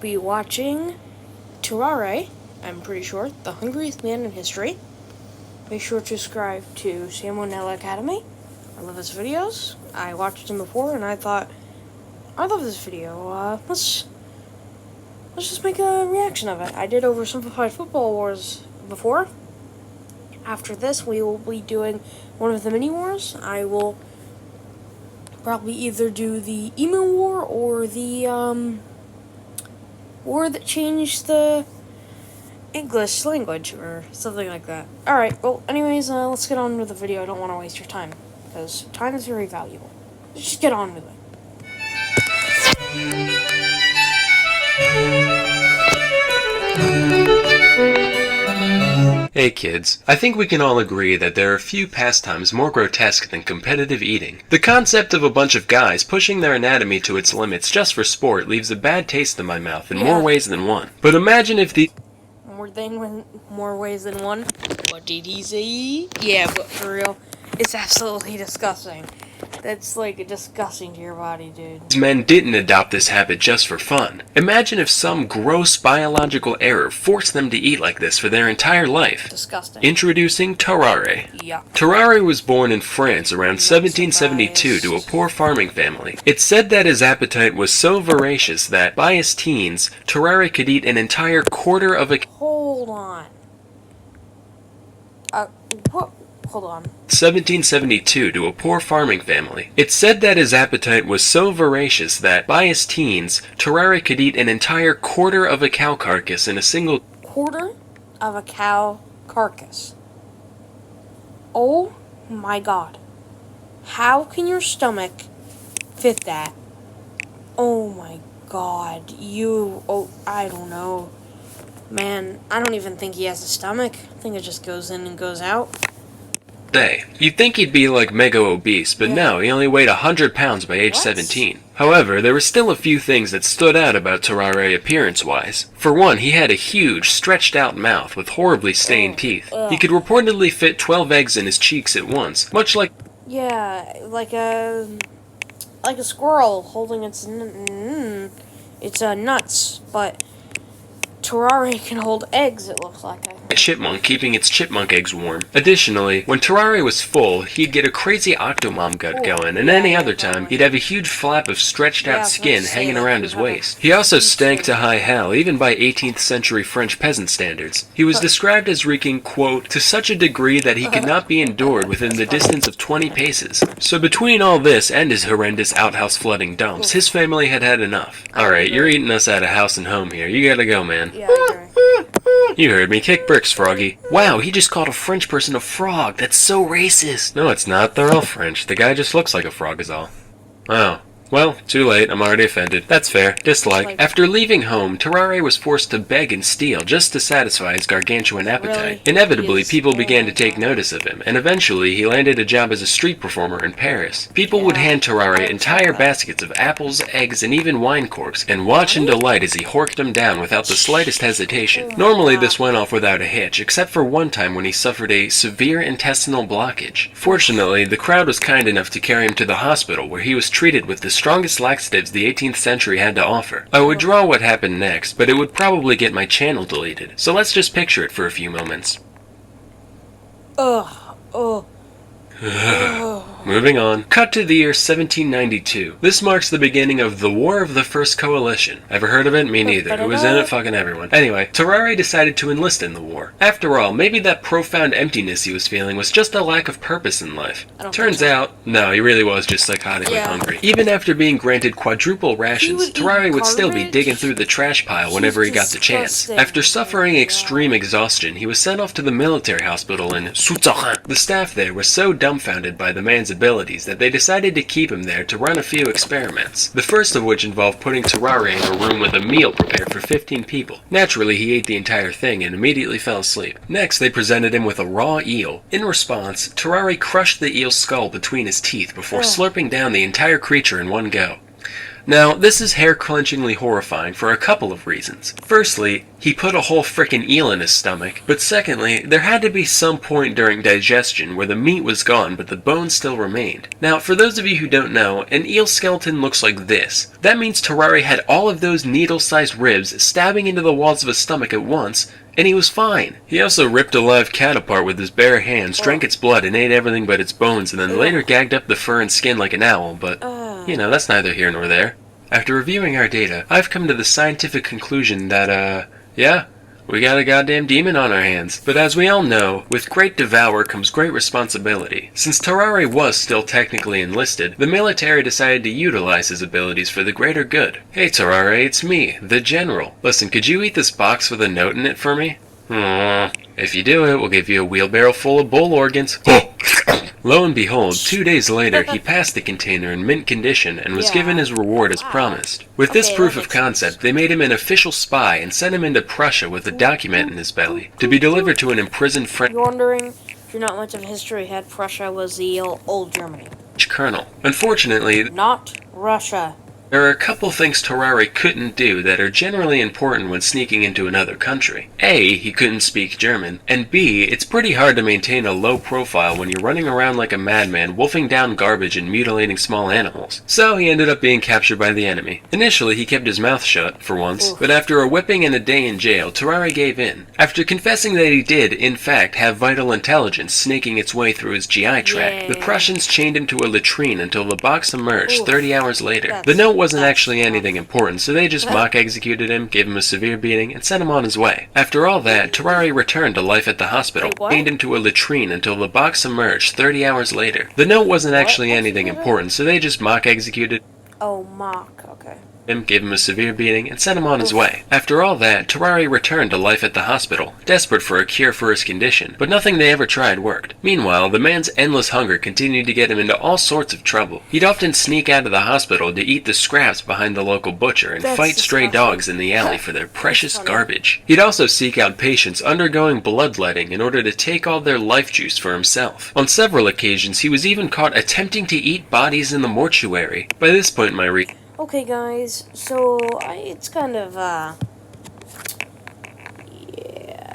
be watching Terraria, I'm pretty sure, the hungriest man in history. Make sure to subscribe to Nelly Academy. I love his videos. I watched him before and I thought, I love this video. Let's just make a reaction of it. I did Oversimplified Football Wars before. After this, we will be doing one of the mini wars. I will probably either do the Emu War or the war that changed the English language or something like that. Alright, well, anyways, let's get on with the video. I don't want to waste your time because time is very valuable. Let's just get on with it. Hey kids, I think we can all agree that there are few pastimes more grotesque than competitive eating. The concept of a bunch of guys pushing their anatomy to its limits just for sport leaves a bad taste in my mouth in more ways than one. But imagine if the more ways than one. What did he say? Yeah, but for real, it's absolutely disgusting. That's like disgusting to your body, dude. Men didn't adopt this habit just for fun. Imagine if some gross biological error forced them to eat like this for their entire life. Disgusting. Introducing Terraria. Yeah. Terraria was born in France around 1772 to a poor farming family. It's said that his appetite was so voracious that, by his teens, Terraria could eat an entire quarter of a... Hold on. What? Hold on. 1772 to a poor farming family. It's said that his appetite was so voracious that, by his teens, Terraria could eat an entire quarter of a cow carcass in a single... Quarter of a cow carcass. Oh my god. How can your stomach fit that? Oh my god. I don't know. Man, I don't even think he has a stomach. I think it just goes in and goes out. day. You'd think he'd be like mega obese, but no, he only weighed 100 pounds by age 17. However, there were still a few things that stood out about Terraria appearance-wise. For one, he had a huge, stretched-out mouth with horribly stained teeth. He could reportedly fit 12 eggs in his cheeks at once, much like... Yeah, like a squirrel holding its nuts, but Terraria can hold eggs, it looks like. A chipmunk keeping its chipmunk eggs warm. Additionally, when Terraria was full, he'd get a crazy octomom gut going, and any other time, he'd have a huge flap of stretched out skin hanging around his waist. He also stank to high hell, even by 18th century French peasant standards. He was described as reeking, quote, to such a degree that he could not be endured within the distance of 20 paces. So between all this and his horrendous outhouse flooding dumps, his family had had enough. Alright, you're eating us out of house and home here. You gotta go, man. Yeah, I agree. You heard me. Kick bricks, Froggy. Wow, he just called a French person a frog. That's so racist. No, it's not. They're all French. The guy just looks like a frog is all. Oh. Well, too late. I'm already offended. That's fair. Dislike. After leaving home, Terraria was forced to beg and steal just to satisfy his gargantuan appetite. Inevitably, people began to take notice of him, and eventually he landed a job as a street performer in Paris. People would hand Terraria entire baskets of apples, eggs, and even wine corks, and watch in delight as he horked them down without the slightest hesitation. Normally, this went off without a hitch, except for one time when he suffered a severe intestinal blockage. Fortunately, the crowd was kind enough to carry him to the hospital, where he was treated with the strongest laxatives the 18th century had to offer. I would draw what happened next, but it would probably get my channel deleted, so let's just picture it for a few moments. Moving on. Cut to the year 1792. This marks the beginning of the War of the First Coalition. Ever heard of it? Me neither. Who was in it? Fucking everyone. Anyway, Terraria decided to enlist in the war. After all, maybe that profound emptiness he was feeling was just a lack of purpose in life. Turns out, no, he really was just psychotically hungry. Even after being granted quadruple rations, Terraria would still be digging through the trash pile whenever he got the chance. After suffering extreme exhaustion, he was sent off to the military hospital in Souterrain. The staff there was so dumbfounded by the man's abilities that they decided to keep him there to run a few experiments. The first of which involved putting Terraria in a room with a meal prepared for 15 people. Naturally, he ate the entire thing and immediately fell asleep. Next, they presented him with a raw eel. In response, Terraria crushed the eel's skull between his teeth before slurping down the entire creature in one go. Now, this is hair-clenchingly horrifying for a couple of reasons. Firstly, he put a whole frickin' eel in his stomach, but secondly, there had to be some point during digestion where the meat was gone but the bones still remained. Now, for those of you who don't know, an eel skeleton looks like this. That means Terrari had all of those needle-sized ribs stabbing into the walls of his stomach at once, and he was fine. He also ripped a live cat apart with his bare hands, drank its blood, and ate everything but its bones, and then later gagged up the fur and skin like an owl, but, you know, that's neither here nor there. After reviewing our data, I've come to the scientific conclusion that, yeah, we got a goddamn demon on our hands. But as we all know, with great devour comes great responsibility. Since Terrari was still technically enlisted, the military decided to utilize his abilities for the greater good. Hey Terrari, it's me, the General. Listen, could you eat this box with a note in it for me? If you do it, we'll give you a wheelbarrow full of bull organs. Lo and behold, 2 days later, he passed the container in mint condition and was given his reward as promised. With this proof of concept, they made him an official spy and sent him into Prussia with a document in his belly, to be delivered to an imprisoned French You're wondering, if you're not much of a history head, Prussia was the old Germany. colonel. Unfortunately, Not Russia. there are a couple things Terrari couldn't do that are generally important when sneaking into another country. A, he couldn't speak German, and B, it's pretty hard to maintain a low profile when you're running around like a madman, wolfing down garbage and mutilating small animals. So he ended up being captured by the enemy. Initially, he kept his mouth shut, for once, but after a whipping and a day in jail, Terrari gave in. After confessing that he did, in fact, have vital intelligence snaking its way through his GI tract, the Prussians chained him to a latrine until the box emerged 30 hours later. The note wasn't actually anything important, so they just mock executed him, gave him a severe beating, and sent him on his way. After all that, Terrari returned to life at the hospital, chained him to a latrine until the box emerged 30 hours later. The note wasn't actually anything important, so they just mock executed Oh, mock, okay. him, gave him a severe beating, and sent him on his way. After all that, Terrari returned to life at the hospital, desperate for a cure for his condition, but nothing they ever tried worked. Meanwhile, the man's endless hunger continued to get him into all sorts of trouble. He'd often sneak out of the hospital to eat the scraps behind the local butcher and fight stray dogs in the alley for their precious garbage. He'd also seek out patients undergoing bloodletting in order to take all their life juice for himself. On several occasions, he was even caught attempting to eat bodies in the mortuary. By this point, Okay, guys, so it's kind of,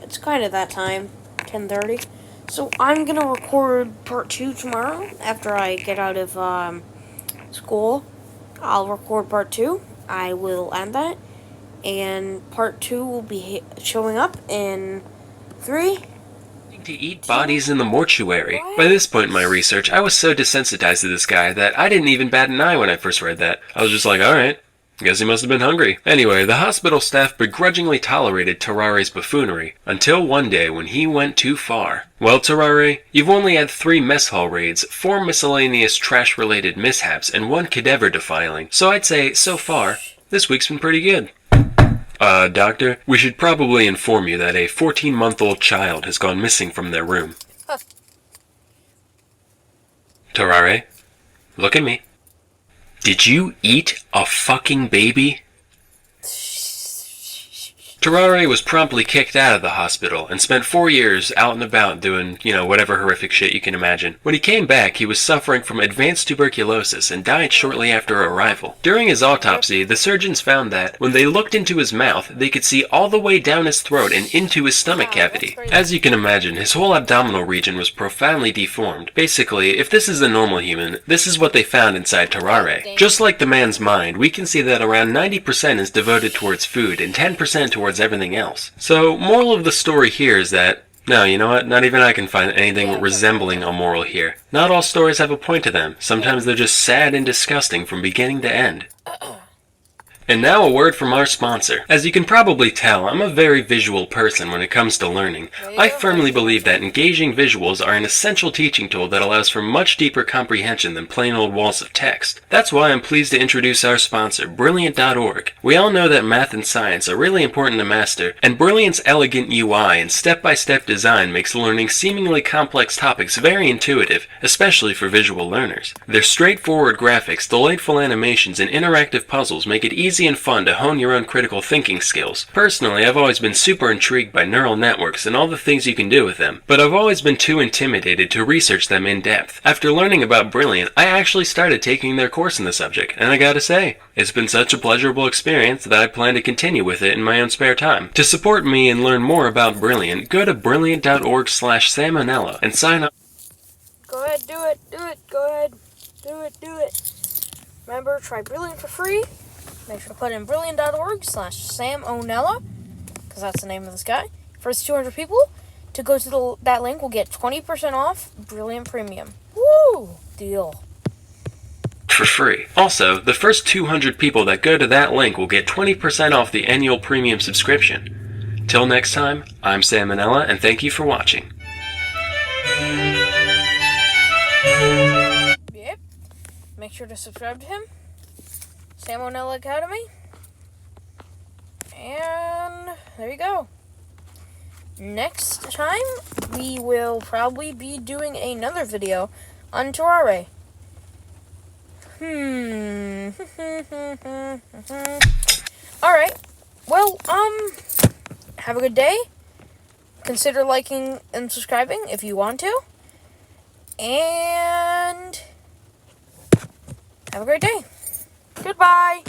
it's kind of that time, 10:30. So I'm gonna record part 2 tomorrow after I get out of, school. I'll record part 2. I will end that. And part 2 will be showing up in 3. to eat bodies in the mortuary. By this point in my research, I was so desensitized to this guy that I didn't even bat an eye when I first read that. I was just like, alright, guess he must have been hungry. Anyway, the hospital staff begrudgingly tolerated Terrari's buffoonery, until one day when he went too far. Well, Terrari, you've only had 3 mess hall raids, 4 miscellaneous trash-related mishaps, and 1 cadaver defiling, so I'd say, so far, this week's been pretty good. Doctor, we should probably inform you that a 14-month-old child has gone missing from their room. Terrari, look at me. Did you eat a fucking baby? Terrari was promptly kicked out of the hospital and spent 4 years out and about doing, whatever horrific shit you can imagine. When he came back, he was suffering from advanced tuberculosis and died shortly after arrival. During his autopsy, the surgeons found that, when they looked into his mouth, they could see all the way down his throat and into his stomach cavity. As you can imagine, his whole abdominal region was profoundly deformed. Basically, if this is a normal human, this is what they found inside Terrari. Just like the man's mind, we can see that around 90% is devoted towards food and 10% towards everything else. So, moral of the story here is that, no, you know what, not even I can find anything resembling a moral here. Not all stories have a point to them. Sometimes they're just sad and disgusting from beginning to end. And now a word from our sponsor. As you can probably tell, I'm a very visual person when it comes to learning. I firmly believe that engaging visuals are an essential teaching tool that allows for much deeper comprehension than plain old walls of text. That's why I'm pleased to introduce our sponsor, Brilliant.org. We all know that math and science are really important to master, and Brilliant's elegant UI and step-by-step design makes learning seemingly complex topics very intuitive, especially for visual learners. Their straightforward graphics, delightful animations, and interactive puzzles make it easy easy and fun to hone your own critical thinking skills. Personally, I've always been super intrigued by neural networks and all the things you can do with them, but I've always been too intimidated to research them in depth. After learning about Brilliant, I actually started taking their course in the subject, and I gotta say, it's been such a pleasurable experience that I plan to continue with it in my own spare time. To support me and learn more about Brilliant, go to brilliant.org/salmonella and sign up. Go ahead, do it, go ahead, do it. Remember, try Brilliant for free. Make sure to put in brilliant.org/salmonella, because that's the name of this guy. First 200 people to go to that link will get 20% off Brilliant Premium. Woo! Deal. For free. Also, the first 200 people that go to that link will get 20% off the annual premium subscription. Till next time, I'm Salmonella, and thank you for watching. Yep. Make sure to subscribe to him. Salmonella Academy. And there you go. Next time, we will probably be doing another video on Terraria. Alright. Well, have a good day. Consider liking and subscribing if you want to. And have a great day. Goodbye.